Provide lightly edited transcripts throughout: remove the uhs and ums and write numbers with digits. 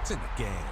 points in the game.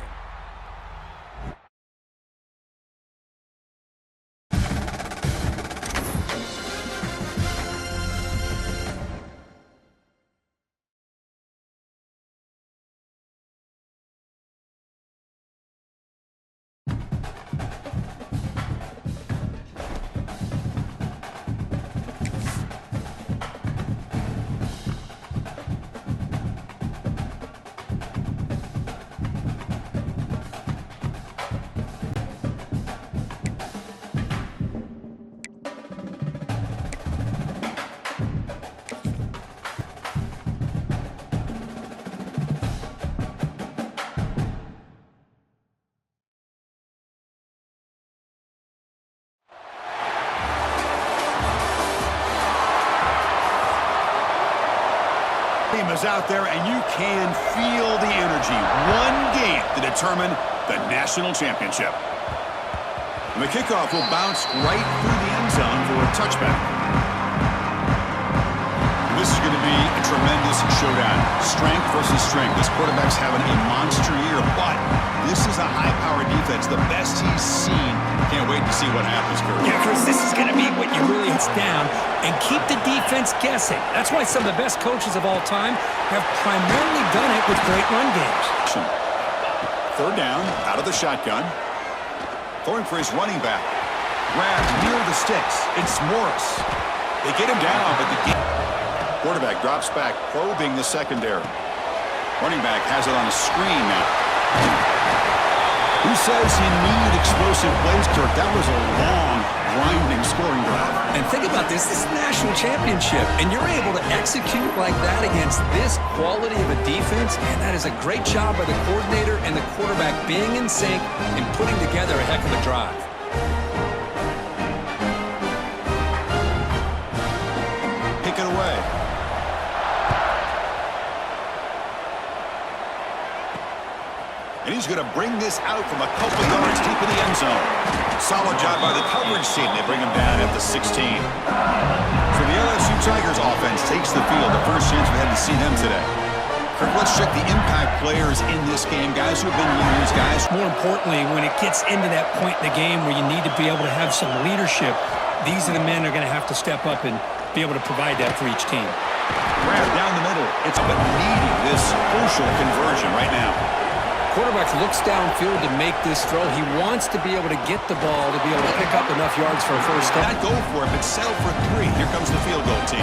Team is out there, and you can feel the energy. One game to determine the national championship. And the kickoff will bounce right through the end zone for a touchback. And this is going to be a tremendous showdown. Strength versus strength. This quarterback's having a monster year, but this is a high-powered defense, the best he's seen. Can't wait to see what happens, Kurt. Yeah, Chris, this is going to be what you really hits down and keep the defense guessing. That's why some of the best coaches of all time have primarily done it with great run games. Third down, out of the shotgun. Throwing for his running back. Grabbed near the sticks. It's Morris. They get him down, but the quarterback drops back, probing the secondary. Running back has it on a screen now. Who says you need explosive plays, Kirk? That was a long, grinding scoring drive. And think about this. This is a national championship, and you're able to execute like that against this quality of a defense, and that is a great job by the coordinator and the quarterback being in sync and putting together a heck of a drive. Pick it away. And he's going to bring this out from a couple yards deep in the end zone. Solid job by the coverage team. They bring him down at the 16. So the LSU Tigers offense takes the field. The first chance we had to see them today. Kirk, let's check the impact players in this game. Guys who have been leaders, guys. More importantly, when it gets into that point in the game where you need to be able to have some leadership, these are the men that are going to have to step up and be able to provide that for each team. Grab down the middle. It's about needing this crucial conversion right now. Quarterback looks downfield to make this throw. He wants to be able to get the ball to be able to pick up enough yards for a first down. Not go for it, but settle for 3. Here comes the field goal team.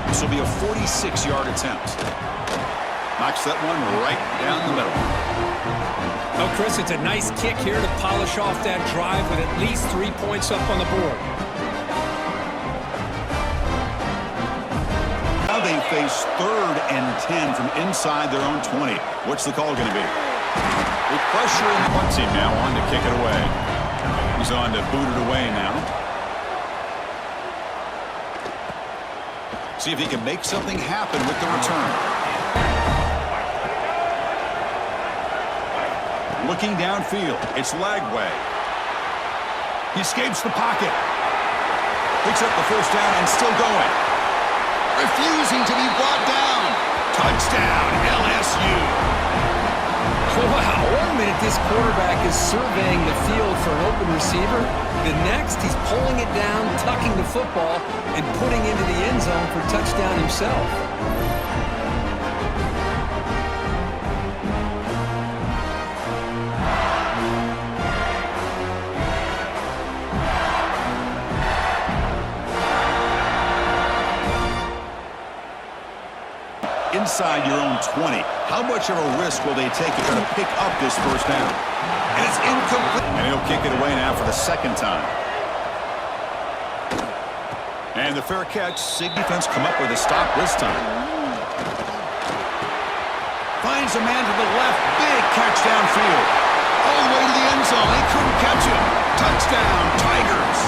This will be a 46-yard attempt. Knocks that one right down the middle. Oh, Chris, it's a nice kick here to polish off that drive with at least 3 points up on the board. Now they face 3rd and 10 from inside their own 20. What's the call going to be? With pressure in the punt team now on to kick it away. He's on to boot it away now. See if he can make something happen with the return. Looking downfield. It's Lagway. He escapes the pocket. Picks up the first down and still going. Refusing to be brought down. Touchdown, LSU. Wow, 1 minute this quarterback is surveying the field for an open receiver. The next, he's pulling it down, tucking the football, and putting into the end zone for touchdown himself. Inside your own 20. How much of a risk will they take to try to pick up this first down? And it's incomplete. And he'll kick it away now for the 2nd time. And the fair catch. Sig defense come up with a stop this time. Finds a man to the left. Big catch downfield. All the way to the end zone. They couldn't catch him. Touchdown, Tigers.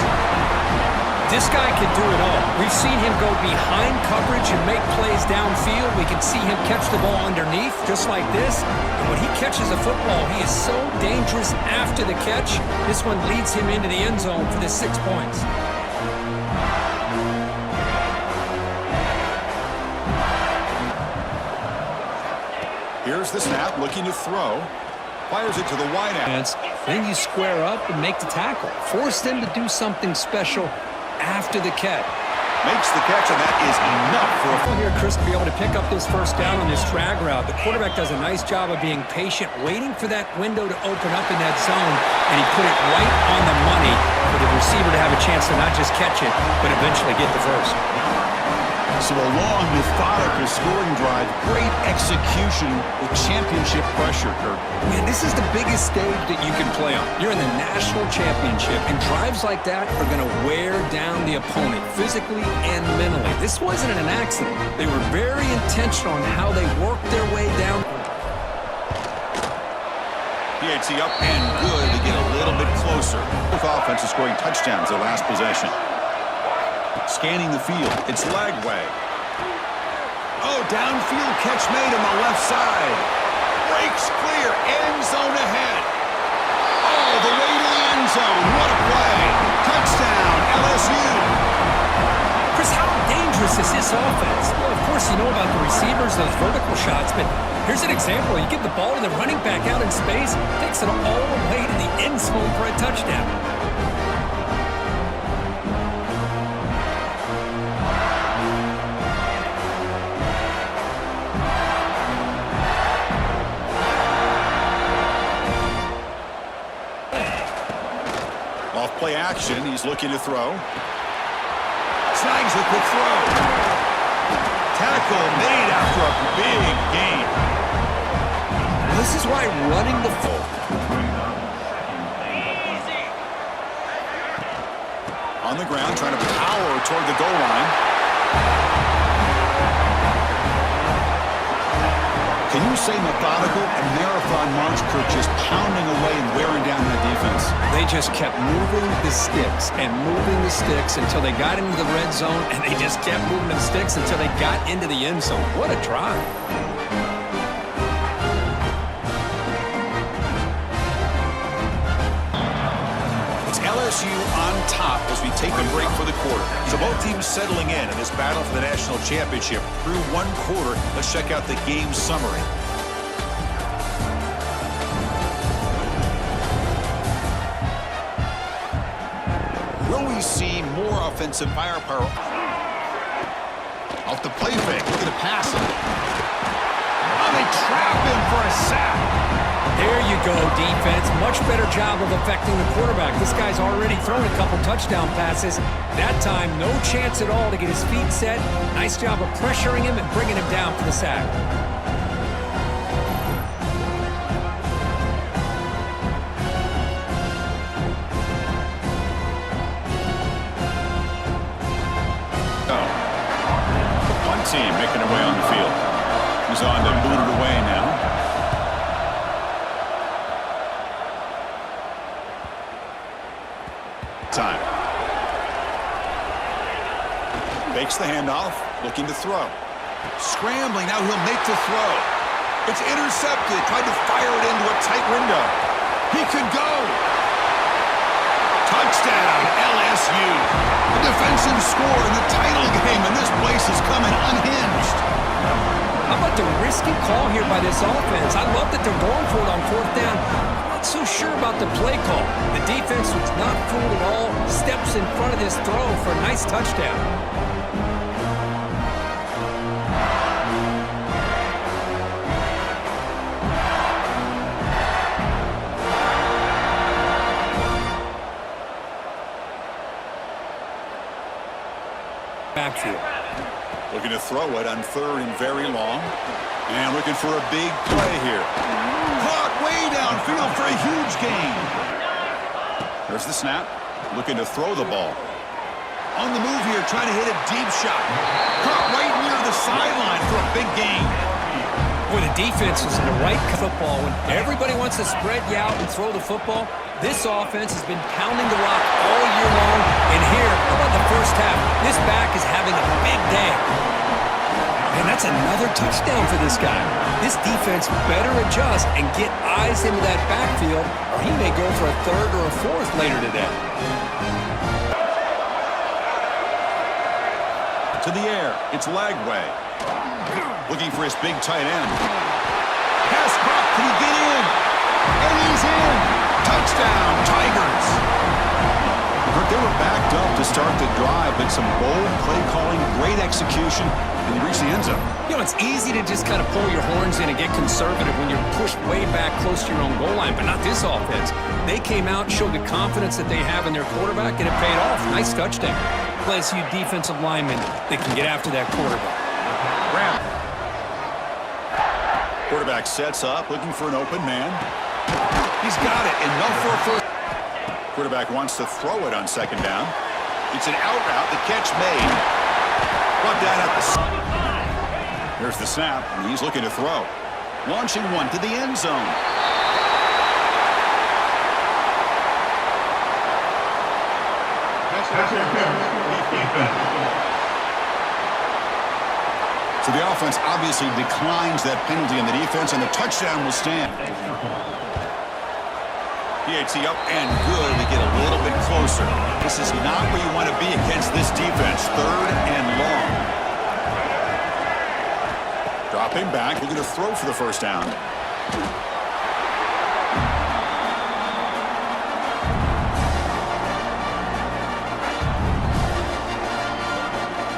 This guy can do it all. We've seen him go behind coverage and make plays downfield. We can see him catch the ball underneath, just like this. And when he catches a football, he is so dangerous after the catch. This one leads him into the end zone for the 6 points. Here's the snap, looking to throw. Fires it to the wideout. Then you square up and make the tackle. Force them to do something special after the catch. Makes the catch, and that is enough for a... Here, Chris, to be able to pick up this first down on this drag route. The quarterback does a nice job of being patient, waiting for that window to open up in that zone, and he put it right on the money for the receiver to have a chance to not just catch it, but eventually get the first. So a long, methodical scoring drive, great execution with championship pressure, Kirk. Man, this is the biggest stage that you can play on. You're in the national championship, and drives like that are going to wear down the opponent physically and mentally. This wasn't an accident. They were very intentional on how they worked their way down. PAT up and good to get a little bit closer. Both offenses scoring touchdowns their last possession. Scanning the field. It's Lagway. Oh, downfield catch made on the left side. Breaks clear. End zone ahead. All the way to the end zone. What a play. Touchdown, LSU. Chris, how dangerous is this offense? Well, of course, you know about the receivers, those vertical shots, but here's an example. You give the ball to the running back out in space, takes it all the way to the end zone for a touchdown. Play action. He's looking to throw. Snags the quick throw. Tackle made after a big gain. This is why running the full. On the ground, trying to power toward the goal line. Can you say methodical? A marathon march, Kirk, just pounding away and wearing down that defense. They just kept moving the sticks and moving the sticks until they got into the red zone, and they just kept moving the sticks until they got into the end zone. What a drive. It's LSU on top as we take a break for the quarter. So both teams settling in this battle for the national championship. Through one quarter, let's check out the game summary. Will we see more offensive firepower? Off the play fake, looking to pass it. Oh, they trap him for a sack. There you go, defense. Much better job of affecting the quarterback. This guy's already thrown a couple touchdown passes. That time, no chance at all to get his feet set. Nice job of pressuring him and bringing him down for the sack. The punt team making their way on the field. He's on to boot it away now. Time. Fakes the handoff, looking to throw. Scrambling, now he'll make the throw. It's intercepted, tried to fire it into a tight window. He could go. Touchdown, LSU. The defensive score in the title game, and this place is coming unhinged. How about the risky call here by this offense? I love that they're going for it on fourth down. Not so sure about the play call. The defense was not fooled at all. Steps in front of this throw for a nice touchdown. Backfield. Looking to throw it on third and very long. And looking for a big play here. Caught way downfield for a huge gain. There's the snap. Looking to throw the ball. On the move here, trying to hit a deep shot. Caught right near the sideline for a big gain. Boy, the defense is in the right football. When everybody wants to spread you out and throw the football, this offense has been pounding the rock all year long. And here, how about the first half? This back is having a big day. And that's another touchdown for this guy. This defense better adjust and get eyes into that backfield, or he may go for a third or a fourth later today. To the air, it's Lagway. Looking for his big tight end. Pass caught, can he get in? And he's in. Touchdown, Tigers. But they were backed up to start the drive, but some bold play calling, great execution, and they reached the end zone. You know, it's easy to just kind of pull your horns in and get conservative when you're pushed way back close to your own goal line, but not this offense. They came out, showed the confidence that they have in their quarterback, and it paid off. Nice touchdown. LSU defensive linemen that can get after that quarterback. Brown. Quarterback sets up, looking for an open man. He's got it, enough for a first. Quarterback wants to throw it on second down. It's an out route, the catch made. Brought down at the... Here's the snap, and he's looking to throw. Launching one to the end zone. So the offense obviously declines that penalty in the defense, and the touchdown will stand. PAT up and good. We get a little bit closer. This is not where you want to be against this defense. Third and long. Dropping back, looking to throw for the first down.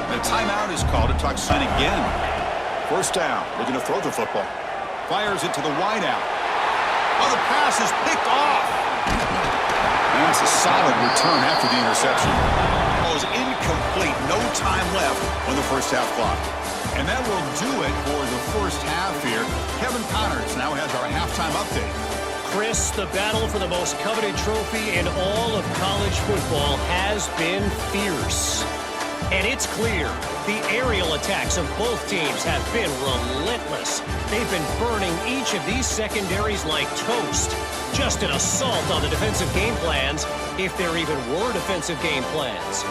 The timeout is called. It talks sign again. First down, looking to throw the football. Fires it to the wideout. Oh, the pass is picked off. And it's a solid return after the interception. Ball is incomplete. No time left on the first half clock. And that will do it for the first half here. Kevin Connors now has our halftime update. Chris, the battle for the most coveted trophy in all of college football has been fierce. And it's clear, the aerial attacks of both teams have been relentless. They've been burning each of these secondaries like toast. Just an assault on the defensive game plans, if there even were defensive game plans.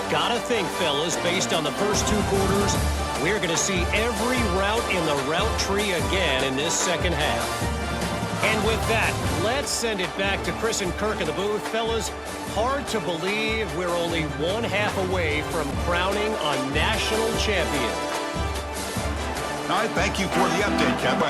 Gotta think, fellas, based on the first two quarters, we're going to see every route in the route tree again in this second half. And with that, let's send it back to Chris and Kirk in the booth. Fellas, hard to believe we're only one half away from crowning a national champion. All right, thank you for the update, Kevin.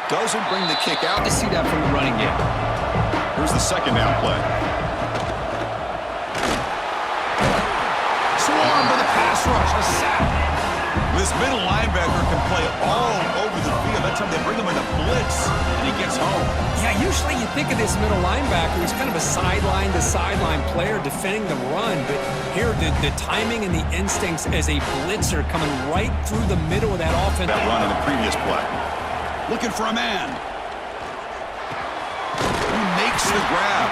Doesn't bring the kick out. To see that from the running game. Here's the second down play. Swarmed by the pass rush. A sack. This middle linebacker can play all over the field. That's time they bring him in a blitz, and he gets home. Yeah, usually you think of this middle linebacker as kind of a sideline-to-sideline player defending the run, but here the timing and the instincts as a blitzer coming right through the middle of that offense. That run in the previous play. Looking for a man. He makes the grab.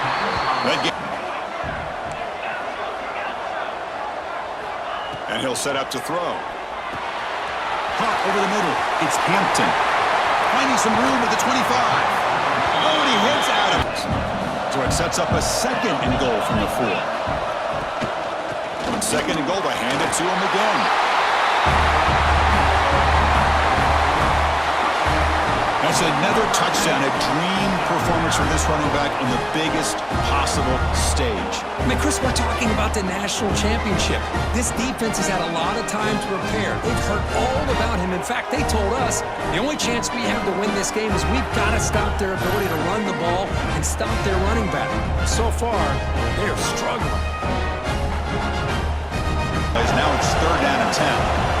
And he'll set up to throw. Hot over the middle. It's Hampton. Finding some room at the 25. Oh, and he hits Adams. So it sets up a second and goal from the 4. On second and goal, they hand it to him again. That's another touchdown, a dream performance from this running back on the biggest possible stage. I mean, Chris, we're talking about the national championship. This defense has had a lot of time to prepare. They've heard all about him. In fact, they told us the only chance we have to win this game is we've got to stop their ability to run the ball and stop their running back. So far, they are struggling. Now it's third down and 10.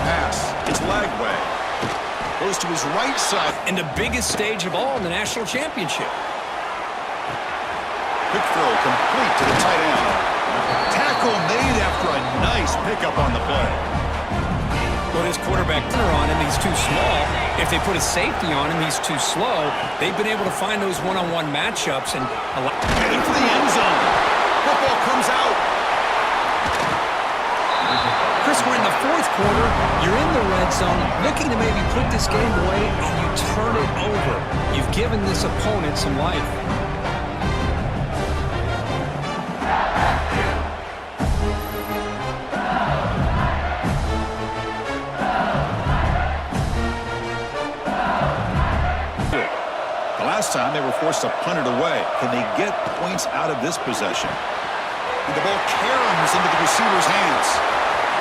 Pass. It's Lagway. Goes to his right side. In the biggest stage of all in the national championship. Quick throw complete to the tight end. Tackle made after a nice pickup on the play. Well, his quarterback on him, he's too small. If they put a safety on him, he's too slow. They've been able to find those one-on-one matchups and heading for the end zone. Football comes out. Chris, we're in the fourth quarter. You're in the red zone, looking to maybe put this game away, and you turn it over. You've given this opponent some life. The last time they were forced to punt it away. Can they get points out of this possession? The ball caroms into the receiver's hands.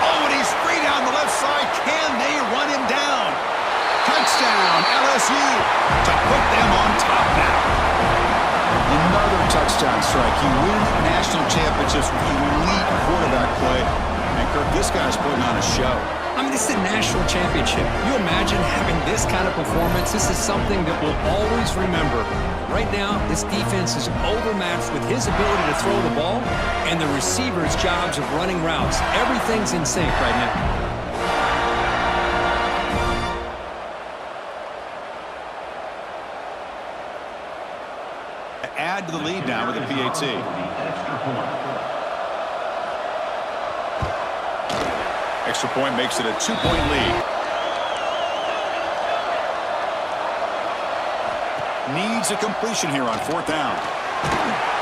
Oh, and he's free down the left side. Can they run him down? Touchdown, LSU, to put them on top now. Another touchdown strike. You win national championships with elite quarterback play. And, Kirk, this guy's putting on a show. I mean, this is a national championship. You imagine having this kind of performance? This is something that we'll always remember. Right now, this defense is overmatched with his ability to throw the ball and the receivers' jobs of running routes. Everything's in sync right now. Add to the lead now with a PAT. Extra point makes it a 2-point lead. Needs a completion here on 4th down.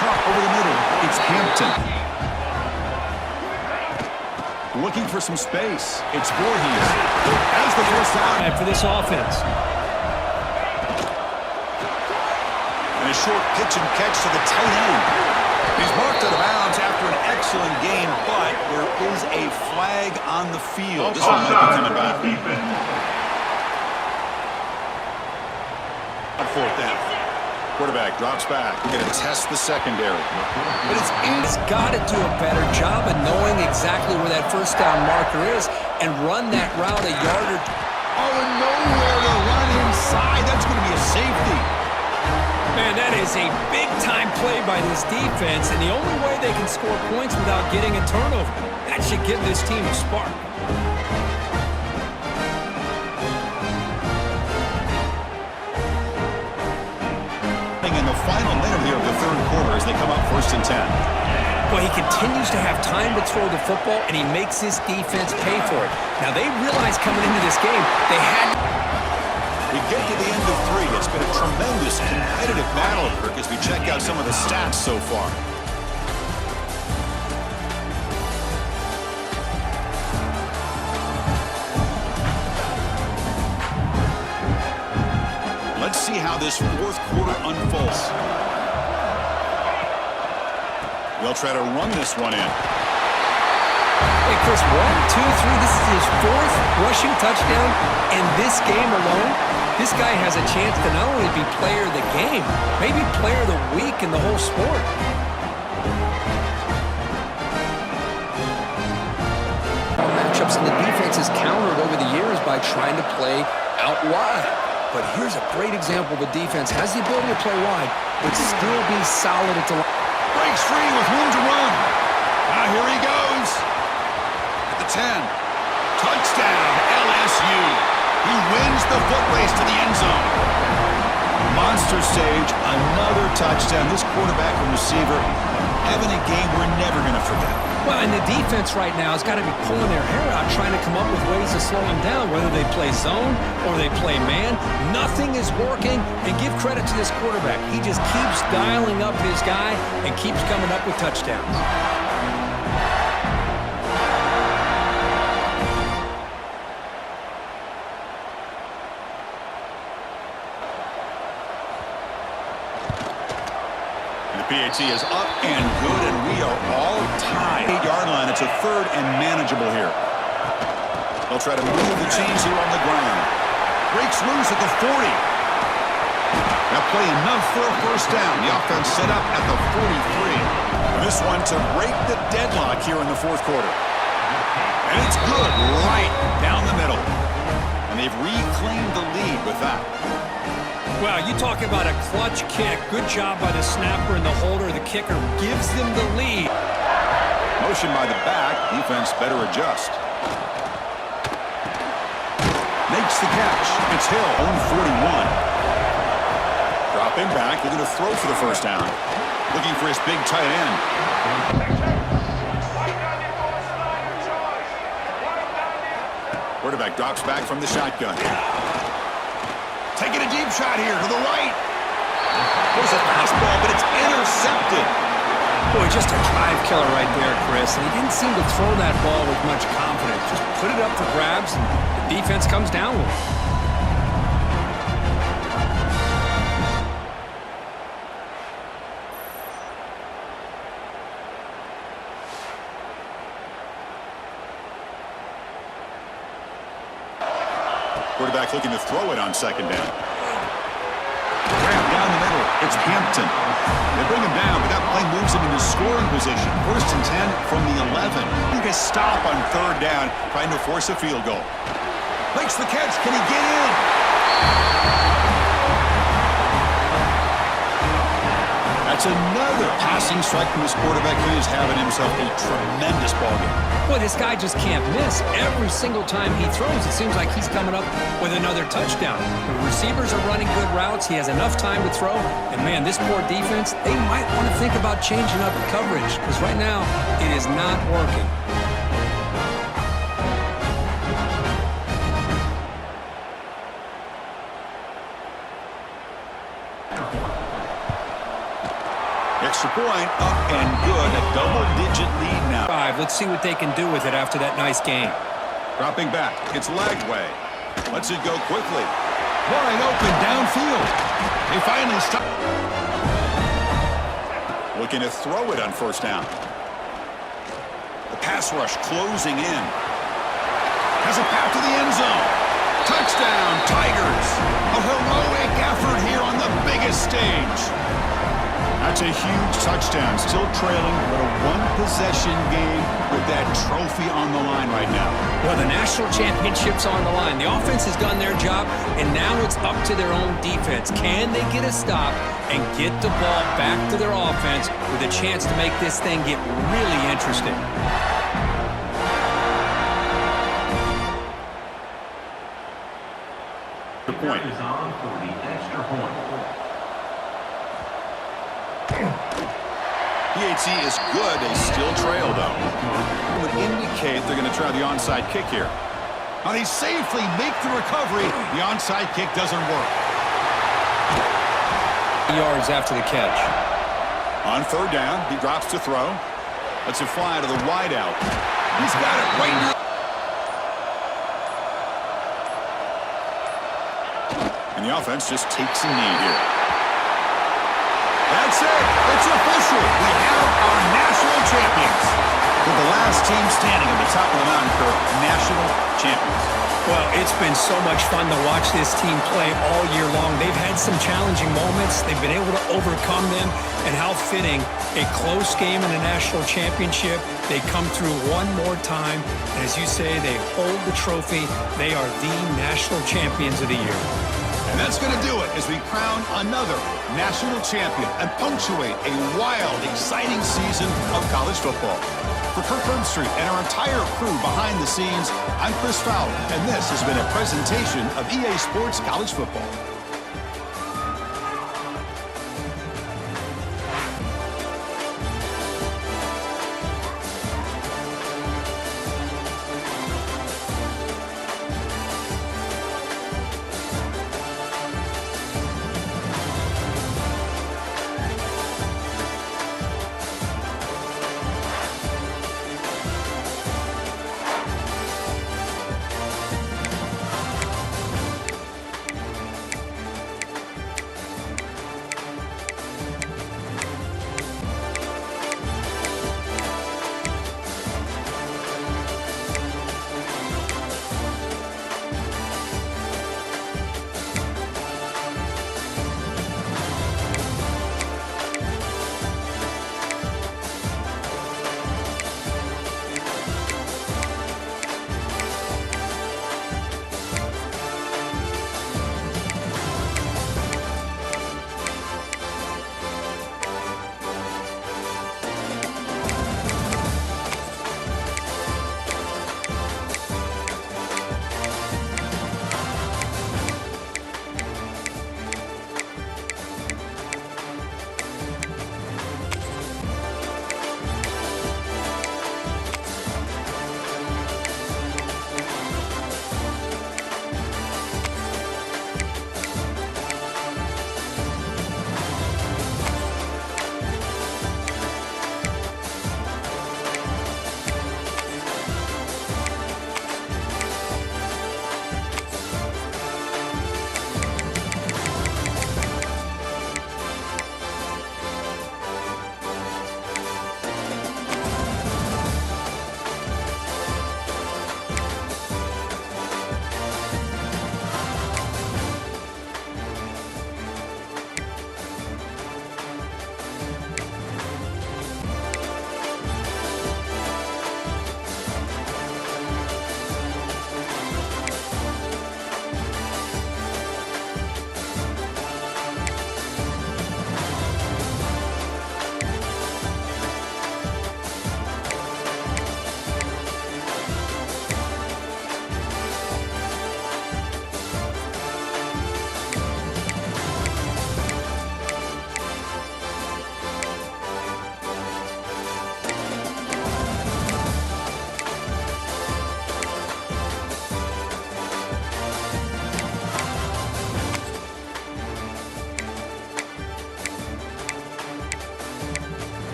Caught over the middle. It's Hampton. Looking for some space. It's Voorhees. Has the first down. For this offense. And a short pitch and catch to the tight end. He's marked out of bounds after an excellent game, but there is a flag on the field. This one might be coming back. On 4th down. Quarterback drops back. We're going to test the secondary. But It's got to do a better job of knowing exactly where that first down marker is and run that route a yard or two. Oh, and nowhere to run inside. That's going to be a safety. Man, that is a big-time play by this defense, and the only way they can score points without getting a turnover. That should give this team a spark. In the final minute here of the 3rd quarter as they come up 1st and 10. Well, he continues to have time to throw the football, and he makes his defense pay for it. Now, they realized coming into this game they had... We get to the end of 3. It's been a tremendous competitive battle, Kirk, as we check out some of the stats so far. Let's see how this 4th quarter unfolds. They'll try to run this one in. Hey, Chris, 1, 2, 3. This is his 4th rushing touchdown in this game alone. This guy has a chance to not only be player of the game, maybe player of the week in the whole sport. Matchups and the defense is countered over the years by trying to play out wide. But here's a great example of a defense has the ability to play wide, but still be solid at the line. Breaks free with room to run. Now here he goes. At the 10. Touchdown, LSU. He wins the foot race to the end zone. Monster stage, another touchdown. This quarterback and receiver having a game we're never going to forget. Well, and the defense right now has got to be pulling their hair out, trying to come up with ways to slow him down, whether they play zone or they play man. Nothing is working, and give credit to this quarterback. He just keeps dialing up his guy and keeps coming up with touchdowns. PAT is up and good, and we are all tied. 8-yard line. It's a 3rd and manageable here. They'll try to move the chains here on the ground. Breaks loose at the 40. Now play enough for a first down. The offense set up at the 43. And this one to break the deadlock here in the 4th quarter. And it's good right down the middle. And they've reclaimed the lead with that. Well, you talk about a clutch kick. Good job by the snapper and the holder. The kicker gives them the lead. Motion by the back. Defense better adjust. Makes the catch. It's Hill on 41. Dropping back. They're going to throw for the first down. Looking for his big tight end. Quarterback drops back from the shotgun. Taking a deep shot here to the right. There's a fastball, but it's intercepted. Boy, just a drive killer right there, Chris. And he didn't seem to throw that ball with much confidence. Just put it up for grabs, and the defense comes down with it. Quarterback looking to throw it on second down. Grab down the middle. It's Hampton. They bring him down, but that play moves him into scoring position. 1st and 10 from the 11. He gets stop on 3rd down, trying to force a field goal. Makes the catch. Can he get in? That's another passing strike from this quarterback. He is having himself a tremendous ballgame. Boy, this guy just can't miss. Every single time he throws, it seems like he's coming up with another touchdown. The receivers are running good routes. He has enough time to throw. And, man, this poor defense, they might want to think about changing up the coverage because right now it is not working. Extra point, up and good. A double-digit lead now. Let's see what they can do with it after that nice game. Dropping back. It's Lagway. Lets it go quickly. Wide open downfield. They finally stop. Looking to throw it on 1st down. The pass rush closing in. Has a path to the end zone. Touchdown, Tigers. A heroic effort here on the biggest stage. That's a huge touchdown. Still trailing, but a one-possession game with that trophy on the line right now. Well, the national championship's on the line. The offense has done their job, and now it's up to their own defense. Can they get a stop and get the ball back to their offense with a chance to make this thing get really interesting? The point. PHC is good. They still trail, though. It would indicate they're going to try the onside kick here. Now they safely make the recovery. The onside kick doesn't work. Yards after the catch. On 3rd down, he drops to throw. Lets it fly to the wideout. He's got it right now. And the offense just takes a knee here. That's it. It's official. We have our national champions. With the last team standing at the top of the mountain for national champions. Well, it's been so much fun to watch this team play all year long. They've had some challenging moments. They've been able to overcome them. And how fitting, a close game in a national championship. They come through one more time. And as you say, they hold the trophy. They are the national champions of the year. And that's going to do it as we crown another national champion and punctuate a wild, exciting season of college football. For Kirk Herbstreit and our entire crew behind the scenes, I'm Chris Fowler, and this has been a presentation of EA Sports College Football.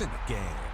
in the game.